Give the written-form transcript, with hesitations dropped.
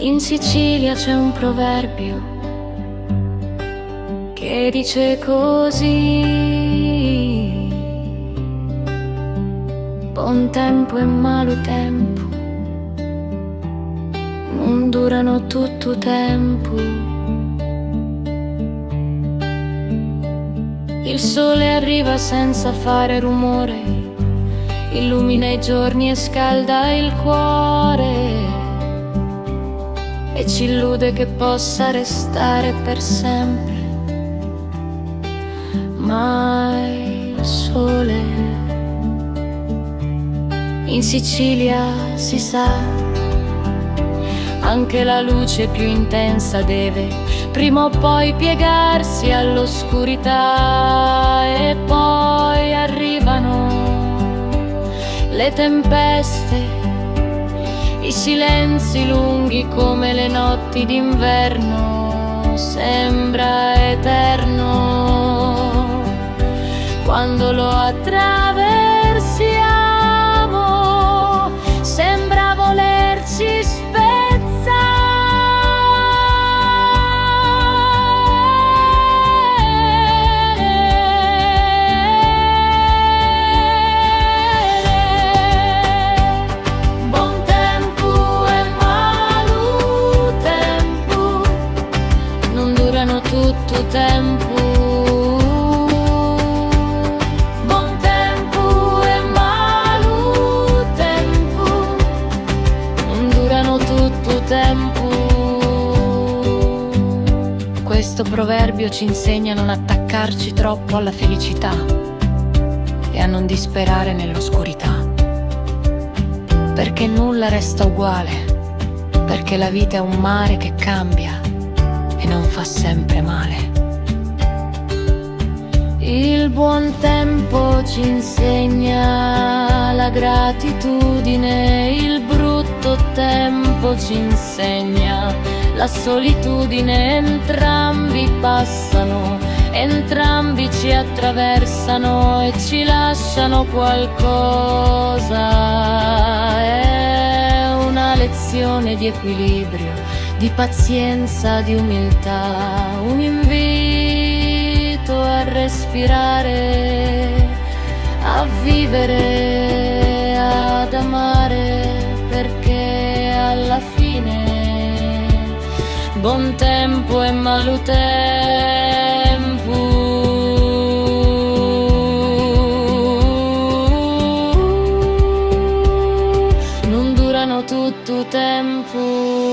In Sicilia c'è un proverbio che dice così: buon tempo e malo tempo non durano tutto tempo. Il sole arriva senza fare rumore, illumina i giorni e scalda il cuore, e ci illude che possa restare per sempre. Ma il sole in Sicilia, si sa, anche la luce più intensa deve prima o poi piegarsi all'oscurità. E poi arrivano le tempeste, i silenzi lunghi come le notti d'inverno. Sembra eterno quando lo attraversiamo, sembra volerci tutto tempo. Buon tempo e malo tempo non durano tutto tempo. Questo proverbio ci insegna a non attaccarci troppo alla felicità e a non disperare nell'oscurità, perché nulla resta uguale, perché la vita è un mare che cambia e non fa sempre male. Il buon tempo ci insegna la gratitudine, il brutto tempo ci insegna la solitudine. Entrambi passano, entrambi ci attraversano e ci lasciano qualcosa. È una lezione di equilibrio, di pazienza, di umiltà, un invito a respirare, a vivere, ad amare, perché alla fine buon tempo e malo tempo non durano tutto tempo.